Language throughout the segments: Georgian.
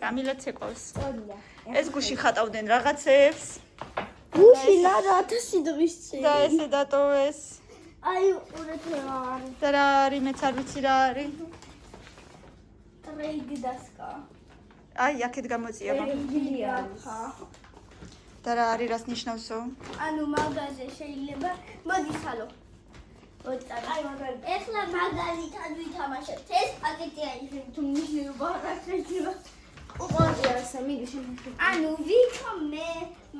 კამილაც ეკავს. ეს გუში ხატავდნენ რაღაცებს. გუში რა 1000 დღის წინ. და ესე დატოვეს. აი უყურეთ რა არის. და რა არის, მეც არ ვიცი რა არის. ტრეიდი დასკა. აი, აქეთ გამოწია მაგრამ. და რა არის, რას ნიშნავსო? ანუ მაგაზე შეიძლება მოდი სალო. აი მაგალითად ეხლა მაგალითად ვითამაშებთ ეს პაკეტია ისე თუ ნიშნულობა რა შეიძლება უყურე ასე მიდი შემიძლია ანუ ვითომ მე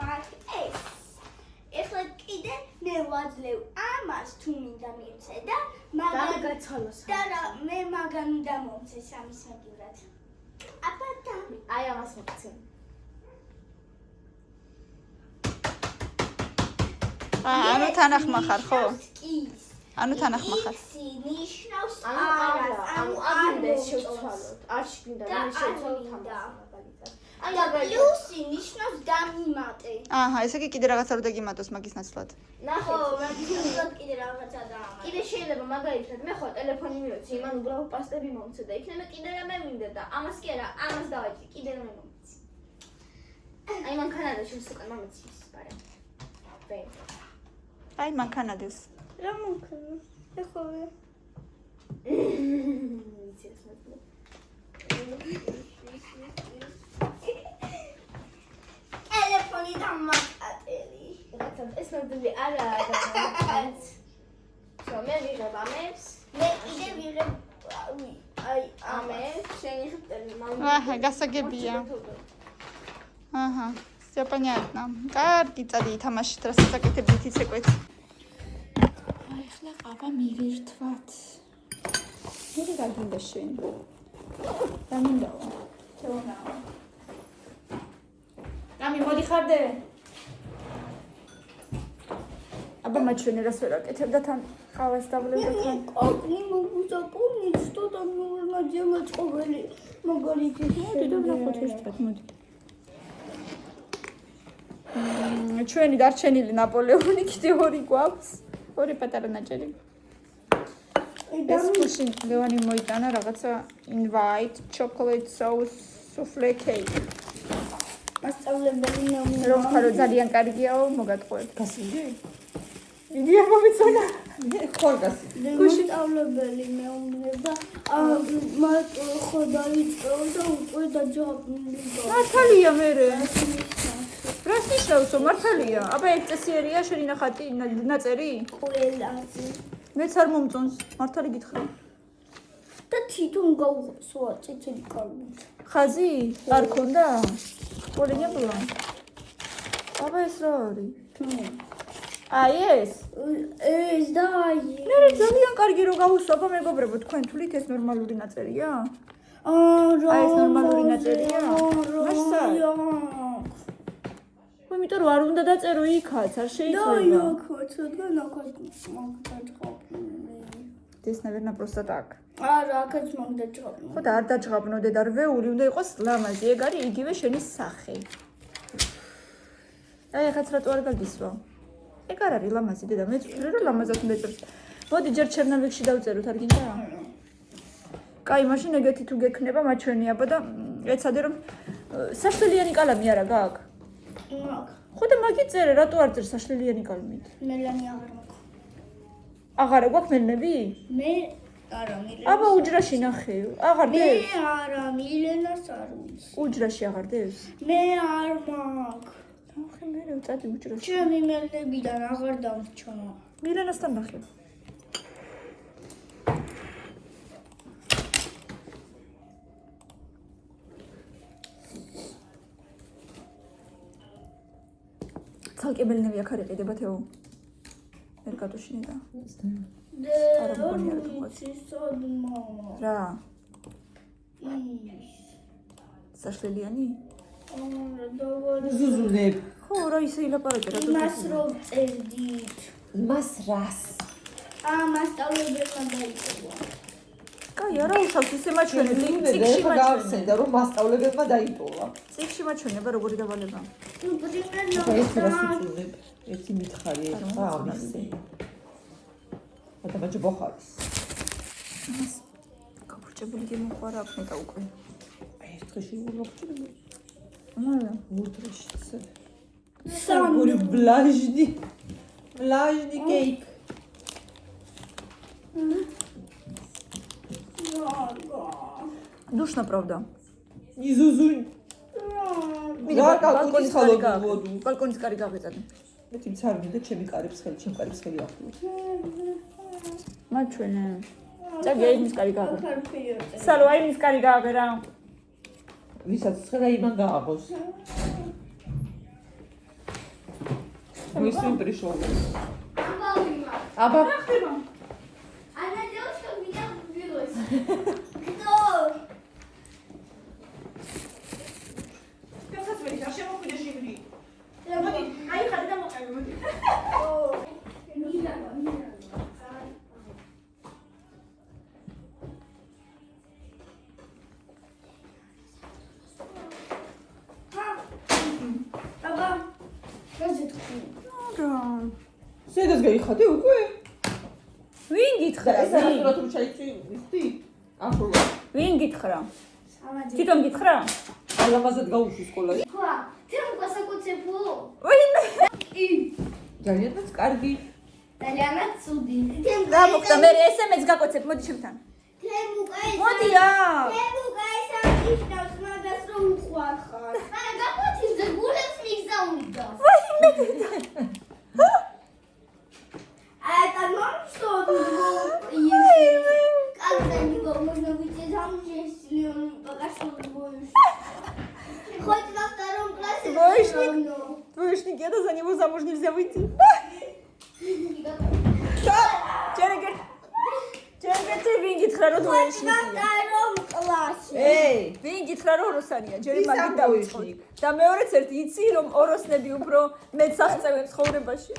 მაგ ეს ეხლა კიდე მე ვაძლევ ამას თუ მინდა მივცე და მაგალითად გაცალოს და რა მე მაგან უნდა მომცე სამის მაგივრად აბა და აი ამას მოგცე ანუ თანახმა ხარ ხო? ანუ თანახმა ხარ. ნიშნავს ანუ აგინდეს შევცვალოთ. არ შეგინდა რომ შევცვალოთ მაგალითად. აი პლუსი ნიშნავს დამიმატე. აჰა, ესე იგი კიდე რაღაცა რო დაგიმატოს მაგის ნაცვლად. ხო, მაგის ნაცვლად კიდე რაღაცა დაამატე. კიდე შეიძლება მაგალითად მე ხო ტელეფონი მივეცი, იმან უბრალოდ პასტები მომცე და იქნება კიდე რამე მინდა და ამას კი არა, ამას დავაჭი, კიდე რამე მომცე. აი მანქანა შევს უკან მომცი ის პარა. ვე. აი მანქანადეს. რა მანქანა? ეხლა ტელეფონი დამატატელი. ეს ნამდვილი არა. შო მე ვიღებ ამებს. მე კიდე ვიღებ აი ამებს შენი ხტელი აჰა, გასაგებია. აჰა, всё понятно. კარგი, წადი ითამაშეთ, რასაც აკეთებდით იცეკვეთ. აი, ახლა ყავა მივირთვათ. მე რა გინდა შენ? რა მინდაო? თეონაო. რამი მოდიხარდე? აბა მაჩვენე რას ვერ აკეთებ და თან ყავას დავლებ და თან აკნი მოგუზაპონი что там нужно делать ყოველი მაგალითად მოდი და ვნახოთ ერთად მოდი ჩვენი დარჩენილი ნაპოლეონი კიდე ორი გვაქვს ორი პატარა ნაჭერი ეს გუში ლევანი მოიტანა რაღაცა invite chocolate sauce souffle cake მასწავლებელი ნომერი რომ ხარო ძალიან კარგიაო მოგატყუებ გასული იდეა მომეწონა ხორგასი გუში მასწავლებელი მეუბნება მათ ხო დაიწყო და უკვე დაჯობნილი მართალია მერე რას ნიშნავსო მართალია აბა ეს წესიერია შენი ნახატი ნაწერი ყველაზე მეც არ მომწონს მართალი გითხრა და თვითონ გავუხსოა წიწილი კარგით ხაზი არ ქონდა პოლინებლა აბა ეს რა არის აი ეს და აი მე ძალიან კარგი რო გავუსვა აბა მეგობრებო თქვენ თვლით ეს ნორმალური ნაწერია აი ეს ნორმალური ნაწერია მასა იმიტომ რომ არ უნდა დაწერო იქაც არ შეიძლება და იქაც რადგან აქაც მაგდაჭყობნი დესნევერნა просто так არა აქაც მაგდაჭყობნი ხო და არ დაჭყაბნოდე და რვეული უნდა იყოს ლამაზი ეგ არის იგივე შენი სახე აი ახაც რატო არ გაგისვა ეგ არ არის ლამაზი დედა მეც ვფიქრე რომ ლამაზად უნდა ეწეროს მოდი ჯერ ჩერნოვიკში დავწეროთ არ გინდა კაი მაშინ ეგეთი თუ გექნება მაჩვენი აბა და ეცადე რომ საშლელიანი კალამი არა გაქვს ხო და მაგიწერე რატო არ წერს საშლელიანი კალამით მელანი აღარ მაქვს აღარა გვაქვს მელნები მე არა მილენას აბა უჯრაში ნახე აღარ მე დევს არა მილენას არ ვიცი უჯრაში აღარ დევს მე არ მაქვს ნახე მე წადი უჯრაში ჩემი მელნებიდან აღარ დამრჩომა მილენასთან ნახე ცალკე მელნები აქ არ იყიდება თეო მერკატუშინი და არ ვიცი სადმა რა ის საშლელიანი არა დავარ ზუზუნებ ხო რა ისე ილაპარაკე რა მას რომ წერდით მას რას მასწავლებელმა დაიწყო კაი არა უსავს ისე მაჩვენე და ციკში ეხლა მაჩვენე გაახსენდა რომ მასწავლებელმა დაიტოვა ციკში მაჩვენება როგორი დავალება ეს რას უწუნებ ერთი მითხარი ეხლა ამისი და ბოხარის გაბურჭებული გემოყვარა აქ მეტა უკვე აი დღეში ვუღობ. მარა. უდრეშიც. Сагури влажни. Влажни кейк. Душно, правда. И зузунь. ბალკონის კარი გავეწადე. მე თიმცარნი და ჩემი კარიბს ხელი, ჩემ კარიბს ხელი ახლა. მაჩვენე. წაგე იმის კარი გავე. სალო აი იმის კარი გავე რა. ვისაც ხედა იმან გააღოს. მისვენ პრიშოვ. აბა. Она девушка меня влюбилась. Кто? სედას გაიხადე უკვე? ვინ გითხრა? ეს რა თუ ჩაიცვი? ვისტი? ახლა. ვინ გითხრა? თვითონ გითხრა? ალამაზად გაუშვი სკოლაში. Quoi? Ты μου გასაკოცებო? ვინმე? ძალიანაც კარგი. ძალიან ცუდი. გამოხდა მე SMS გაკოცებ, მოდი ჩემთან. მოდი რა. Это норм, что когда-нибудь можно выйти замуж, если он пока что двоечник. Хоть во втором классе. Двоечник? Двоечник, я за него замуж нельзя выйти. Чергете ვინ გითხრა რომ Хоть во двоечник? втором классе. ეი, ვინ გითხრა რომ ოროსანია? ჯერ ისა მაგით დავიწყოთ. двоечник. და მეორეც ერთი იცი რომ ოროსნები უფრო მეც აღწევენ ცხოვრებაში.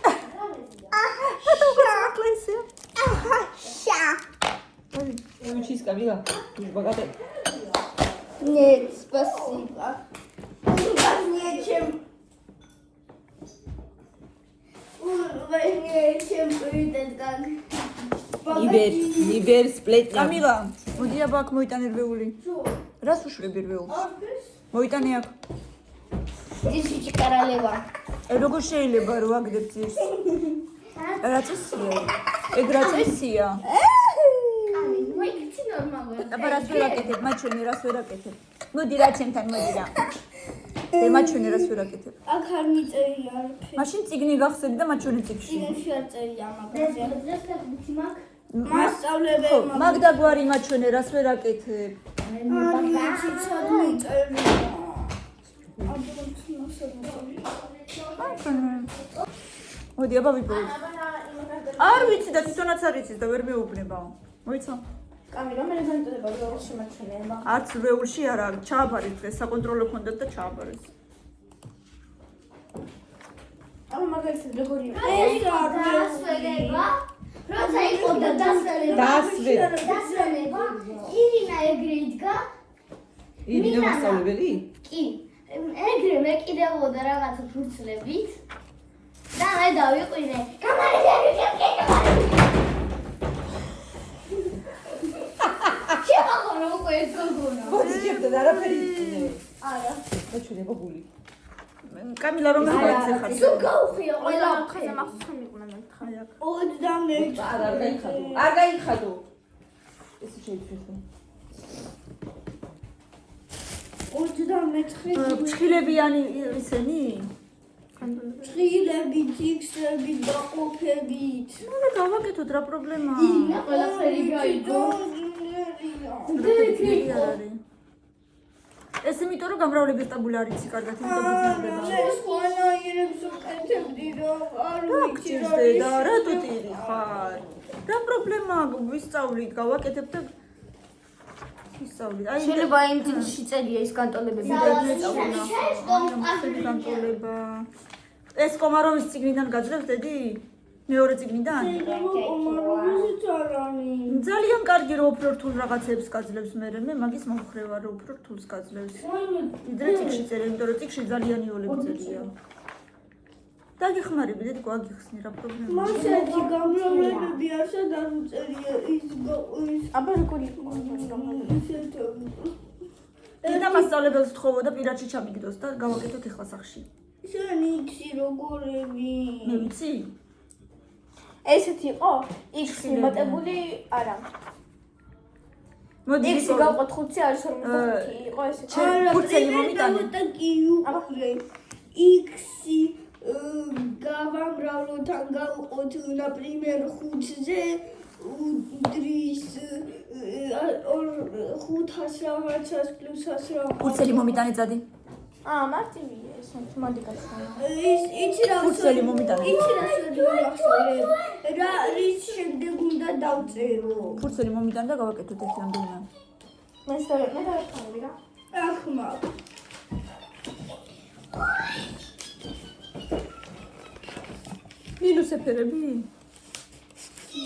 Это უკვე კლასია. учись, Камила. Ты ж богатая. Нет, спасибо. Важнее, чем... Важнее, чем этот как... Не верь сплетням. კამილა, მოდი აბა აქ მოიტანე რვეული. Что? რას უშვები რვეულს? მოიტანე აქ. Тысяча королева. როგორ შეიძლება რომ აგდებ ძირს? რა წესია? ეგ რა წესია? Мои нормально. აბა რას ვერ აკეთებ? მაჩვენე რას ვერ აკეთებ? მოდი რა ჩემთან მოდი რა. მე მაჩვენე რას ვერ აკეთებ? აქ არ მიწერია. მაშინ წიგნი გახსენე და მაჩვენე წიგნში. წიგნში არ წერია მაგაზე. ხო, მასწავლებელმა მაგ დაგვარი მაჩვენე რას ვერ აკეთებ? ციცად მიწერია. მოდი აბა ვიპოვოთ. არ ვიცი და თვითონაც არ იცის და ვერ მეუბნებაო. მოიცა? კამილა მე ზანიტება როგორ შემაჩვენება. არც რვეულში არ არის, ჩააბარეს დღეს საკონტროლო ქონდათ და ჩააბარეს. აბა მაგალითად როგორია? დასვენება. როცა იყო და დასვენება. ირინა ეგრე იდგა. ირინა მასწავლებელი? კი. ეგრე მეკიდებოდა რაღაცა ფურცლებით. და მე დავიყვინე. გამარჯვებული შემოღონა უკვე ეს გოგონა. მოდი ჩემთან არაფერი იცინე. არა. გაჩვენება გული. კამილა რომ გაიცეხარ. სულ გაუხია ყველა ხაზე მახსოვს ხომ იყო მე მეკითხა. 21. არ გაიხადო. არ გაიხადო. ესე შეიძლება. 29. ფრთხილებიანი ისენი? ფრთხილები, ძიქსები დაყოფებით. ნუ გავაკეთოთ რა პრობლემაა? ირინა ყველაფერი გაიგო. ეს იმიტომ რომ გამრავლების ტაბულა არ იცი კარგად იმიტომ გიზრდება. ეს ხანაირებს უკეთებდი რა არ ვიცი რა გჭირდება რატო ტირი ხარ? რა პრობლემაა? ვისწავლით, გავაკეთებ და ვისწავლით. აი შეიძლება იმ წიგნში წერია ის განტოლებები და განტოლება. ეს კომაროვის წიგნიდან გაძლევს დედი? მეორე წიგნიდან? ძალიან კარგი რომ უფრო რთულ რაღაცებს გაძლევს მე მაგის მომხრევა რომ უფრო რთულს გაძლევს. ვიდრე წიგნში წერია, იმიტომ რომ წიგნში ძალიან იოლები წერია. დაგიხმარები დედი გვაგიხსნი რა პრობლემაა. მასეთი გამრავლებები არსად არ უწერია ის აბა როგორ იყო? და და მასწავლებელს თხოვო და პირადში ჩამიგდოს და გავაკეთოთ ეხლა სახში. შენი იცი როგორები? მე ვიცი? ესეთი იყო? X მიბატებული არა. მოდი X გავყოთ 5-ი არის 45 იყო ესეთი. ფურცელი მომიტანე. და კი უყრე. X-ი გავამრავლოთ ან გავყოთ, например, 5-ზე უდრის 500 რაღაცას პლუსას რაღაც. ფურცელი მომიტანე წადი. მარტივია ეს მოდი გასწავლე. იცი რა ფურცელი მომიტანე. იცი რა შევახსოვე. რა რის შემდეგ უნდა დავწერო? ფურცელი მომიტანე და გავაკეთოთ ეს რამდენია. მე დავხმარი რა. ახმა. მინუს ეფერები?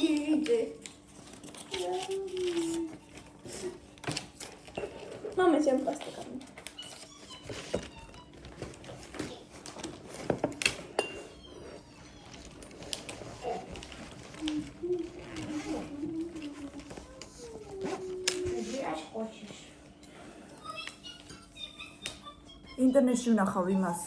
გიგე. მამე ჩემ პასტაკანი. ინტერნეტში ვნახავ იმას.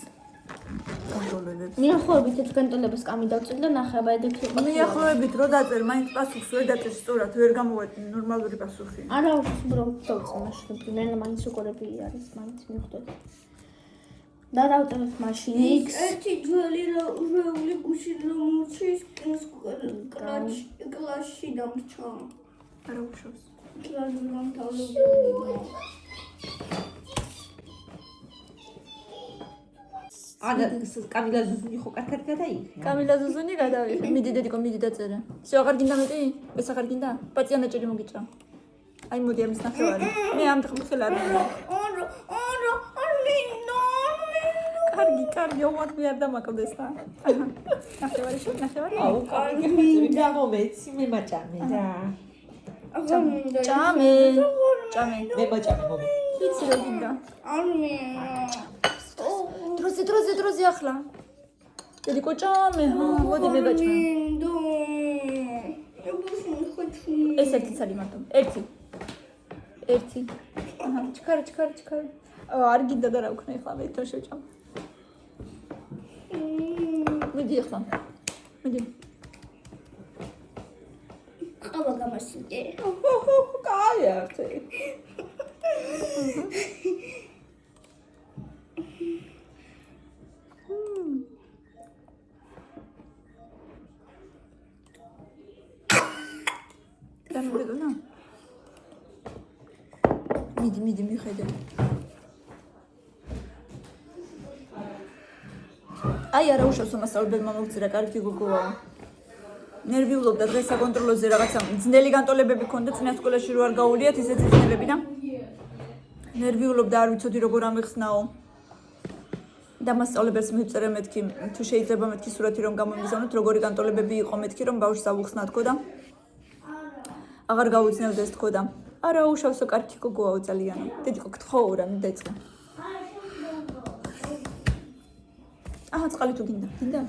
კონტროლებებს. მიახლოებით ეს განტოლებას კამი დავწერ და ნახება ედექება. მიახლოებით რო დაწერ, მაინც პასუხს ვერ დაწერ სწორად, ვერ გამოვედი ნორმალური პასუხი. არა, უბრალოდ დავწერ მაშინ, მე მაინც უკორები არის, მაინც მივხვდეთ. და დავწეროთ მაშინ X. ერთი ძველი რეული გუში რომურჩის კლასში დამრჩა. არა უშავს. კლასში დამთავრებული. ანა კამილა ზუზუნი ხო კარგად გადაიხია? კამილა ზუზუნი გადავიღე. მიდი დედიკო, მიდი დაწერე. всё, აღარ გინდა მეტი? ეს აღარ გინდა? პატიანაჭერი მოგიჭრა. აი მოდი ამის ნახევარი. მე ამ დღეს არ მინდა. კარგი, უვად მე არ დამაკლდეს და. ნახევარი შევ, ნახევარი. აუ, კარგი, გამომეცი, მე მაჭამე რა. ჭამე. მე მაჭამე მომე. ვიცი რა გინდა. დროზე ახლა. დედიკო ჭამე, მოდი მე გაჭმე. ეს ერთი ცალი მარტო. ერთი. ჩქარი. არ გინდა და რა ვქნა ახლა მე თო შევჭამ. მიდი ახლა. მიდი. ყავა გამასინდე. კაი არტი. დამოგედონა? მიდი მიხედე. აი არა უშავსო მასწავლებელმა მოგწირა, კარგი გოგოა. ნერვიულობდა დღეს საკონტროლოზე რაღაცა ძნელი განტოლებები ქონდა წინა სკოლაში რო არ გაუვლიათ ისეთი ძნელები და ნერვიულობდა, არ ვიცოდი როგორ ამეხსნაო. და მასწავლებელს მივწერე მეთქი, თუ შეიძლება მეთქი სურათი რომ გამომიგზავნოთ, როგორი განტოლებები იყო მეთქი რომ ბავშვს ავუხსნა თქო და აღარ გაუძნევდეს თქო და არა უშავსო კარგი გოგოაო ძალიანო. დედიკო გთხოვო რა დაიწყე. აჰა წყალი თუ გინდა?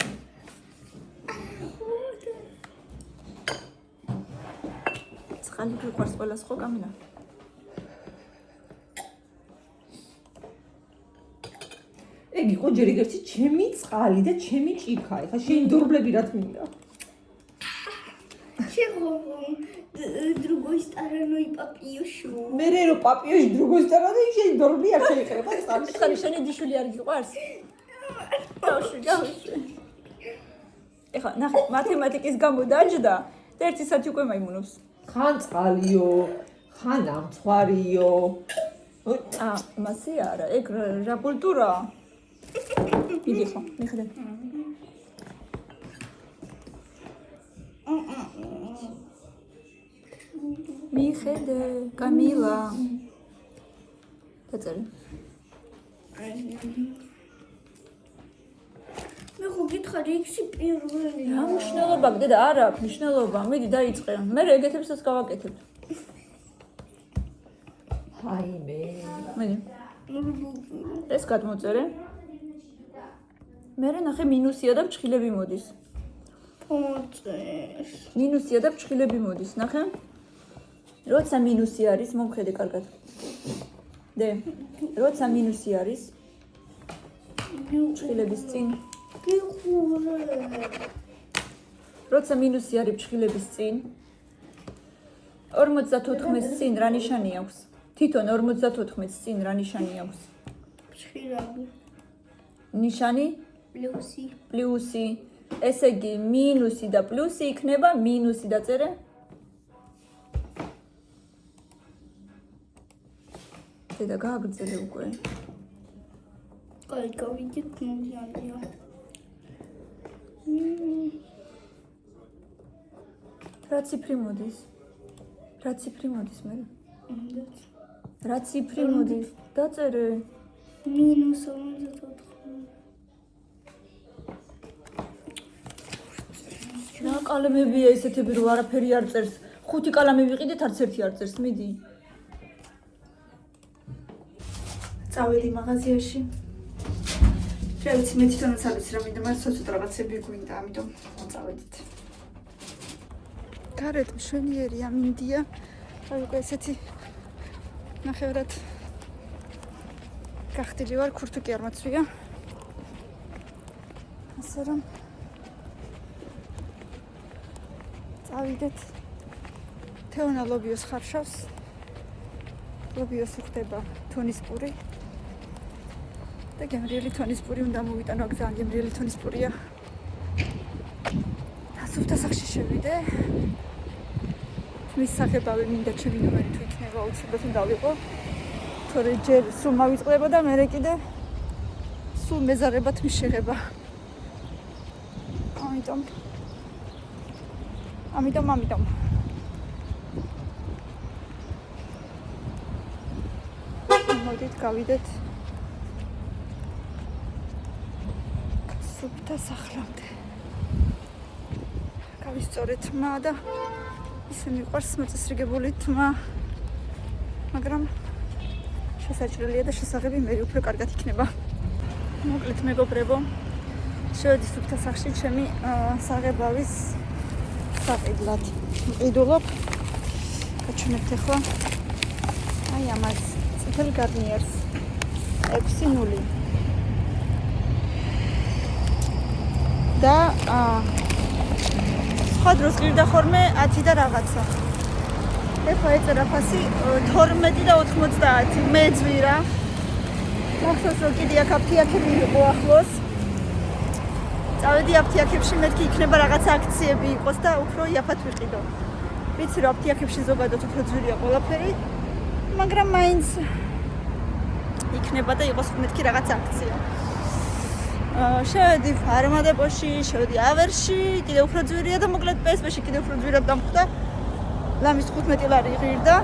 წყალი გიყვარს ყველას ხო კამილა? ეგ იყო ჯერ ერთი ჩემი წყალი და ჩემი ჭიქა. ეხლა შენ დორბლები რა თქმა Чего другой стороной папиошу? მერე რო პაპიოში დრუგოს სტერადა შენ დორბლი არ შეიყრება წყალი. წყალი შენი დიშვილი არ გიყვარს? გავშვი. ეხლა ნახე, მათემატიკის გამო დაჯდა და ერთი საათი უკვე მაიმუნობს. ხან წყალიო, ხან ამცხვარიო. მასე არა, ეგ რა კულტურა? მიდი ხო, მიხედე. მიხედე, კამილა. დაწერე. მე ხო გითხარი X-ი პირველია. რა მნიშვნელობა გდედა? არა აქვს მნიშვნელობა. მიდი დაიწყე. მე ეგეთებსაც გავაკეთებ. ჰაიმე. მიდი. ეს გადმოწერე. მე ნახე მინუსია და ფრჩხილები მოდის. პონწეს. მინუსია და ფრჩხილები მოდის, ნახე. როცა მინუსი არის, მომხედე კარგად. დე. როცა მინუსი არის ჭხილების წინ. როცა მინუსი არის ჭხილების წინ 54-ს წინ რა ნიშანი აქვს? თვითონ 54-ს წინ რა ნიშანი აქვს? ჭხილები. ნიშანი პლუსი. პლუსი. ესე იგი მინუსი და პლუსი იქნება მინუსი დაწერე. და გააგრძელე უკვე. კაი, გავიდეთ მომდიანია. რა ციფრი მოდის? რა ციფრი მოდის მე? რა ციფრი მოდის? დაწერე. -54. რა კალამებია ესეთები რომ არაფერი არ წერს. 5 კალამი ვიყიდეთ, არც ერთი არ წერს, მიდი. წავედი მაღაზიაში. შევიცი მე თვითონაც არ ვიცი რა მინდა, მაგრამ ცოტა რაღაცები გვინდა, ამიტომ წავედით. გარეთ მშვენიერია, მინდია. აი უკვე ესეთი ნახევრად გახდილი ვარ, ქურთუკი არ მოცვია. ასე რომ წავიდეთ. თეონა ლობიოს ხარშავს. ლობიოს უხდება თონისპური. და გემრიელი თონისპური უნდა მოვიტანო, აქ ძალიან გემრიელი თონისპურია. დასუფთა სახში შევიდე. მის სახებავი მინდა ჩემი ნომერი თუ იქნება აუცილებლად უნდა ავიღო. თორე ჯერ სულ მავიწყდება და მერე კიდე სულ მეზარებად მის შეღება. ამიტომ მოდით გავიდეთ სუფთა სახლამდე. გავისწორეთ თმა და ისე მიყვარს მოწესრიგებული თმა, მაგრამ შესაჭრელია და შესაღები მე უფრო კარგად იქნება. მოკლედ მეგობრებო, შევედი სუფთა სახლში ჩემი საღებავის საყიდლად. ვყიდულობ. გაჩვენებთ ახლა აი ამას წითელ გარნიერს 6.0 და სხვა დროს გირდა ხოლმე 10 და რაღაცა. ეხლა ეწერა ფასი 12 და 90. მე ძვირა. მახსოვს რომ კიდე აქ აფთიაქები იყო ახლოს. წავედი აფთიაქებში, მეთქი იქნება რაღაც აქციები იყოს და უფრო იაფად ვიყიდო. ვიცი რომ აფთიაქებში ზოგადად უფრო ძვირია ყველაფერი, მაგრამ მაინც იქნება და იყოს მეთქი რაღაც აქცია. შევედი ფარმადეპოში, შევედი ავერში, კიდე უფრო ძვირია და მოკლედ პესპეში კიდე უფრო ძვირად დამხვდა. ლამის 15 ლარი ღირდა.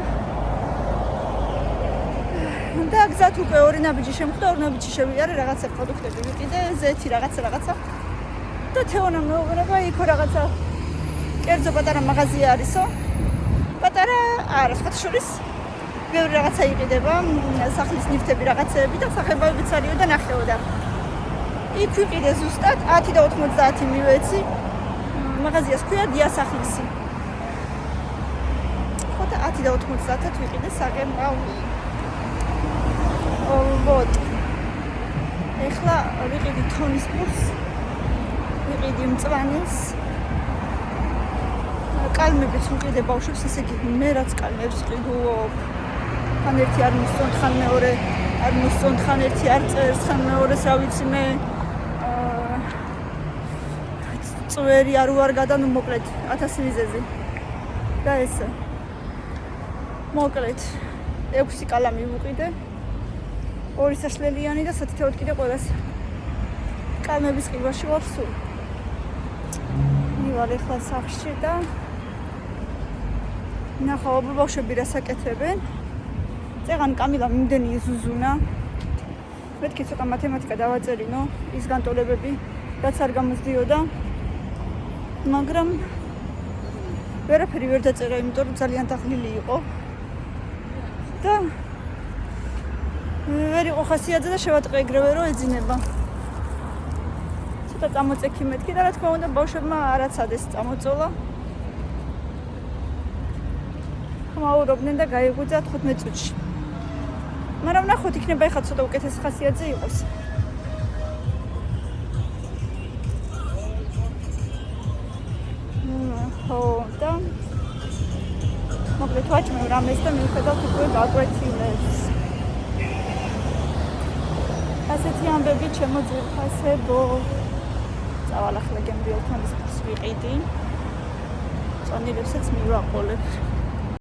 და გზად უკვე 2 ნაბიჯი შემხვდა, 2 ნაბიჯი შევიარე, რაღაცა პროდუქტები ვიყიდე, ზეთი რაღაცა. და თეონა მეუბნება, იქო რაღაცა კერძო პატარა მაღაზია არისო. პატარა არა, სხვა შორის ბევრი რაღაცა იყიდება, სახლის ნივთები რაღაცეები და სახებავებიც არისო და ნახეოდა. იქ ვიყიდე ზუსტად 10 და 90 მივეცი. მაღაზიას ქვია დიასახლისი. ხო და 10 და 90-ად ვიყიდე საღებავი. ვოთ. ეხლა ვიყიდი თონისპურს. ვიყიდი მწვანეს. კალმებიც ვიყიდე ბავშვებს, ესე იგი მე რაც კალმებს ვიყიდულობ. ხან ერთი არ მოსწონთ, ხან მეორე არ მოსწონთ, ხან ერთი არ წერს, ხან მეორეს რა ვიცი მე წვერი არ ვარ გადანუ მოკლედ 1000 მიზეზი. და ესე. მოკლედ 6 კალამი ვიყიდე. 2 საშლელიანი და სათითეოდ კიდე ყველას. კალმების ყიდვაში ვარ სულ. მივალ ეხლა სახლში და ნახავ ბავშვები რას აკეთებენ. წეღან კამილა მიმდენი იზუზუნა. მეთქი ცოტა მათემატიკა დავაწერინო, ის განტოლებები რაც არ გამოსდიოდა. მაგრამ ვერაფერი ვერ დაწერა, იმიტომ რომ ძალიან დაღლილი იყო. და ვერ იყო ხასიათზე და შევატყე ეგრევე რომ ეძინება. ცოტა წამოწექი მეთქი და რა თქმა უნდა ბავშვებმა არაცადეს წამოწოლა. ხმაურობდნენ და გაიღვიძა 15 წუთში. მაგრამ ნახოთ იქნება ეხლა ცოტა უკეთეს ხასიათზე იყოს. ხო და მოკლედ ვაჭმევ რამეს და მივხედავთ უკვე გაკვეთილებს. ასეთი ამბები ჩემო ძვირფასებო. წავალ ახლა გემრიელთან ის ვიყიდი. წონილებსაც მივაყოლებ.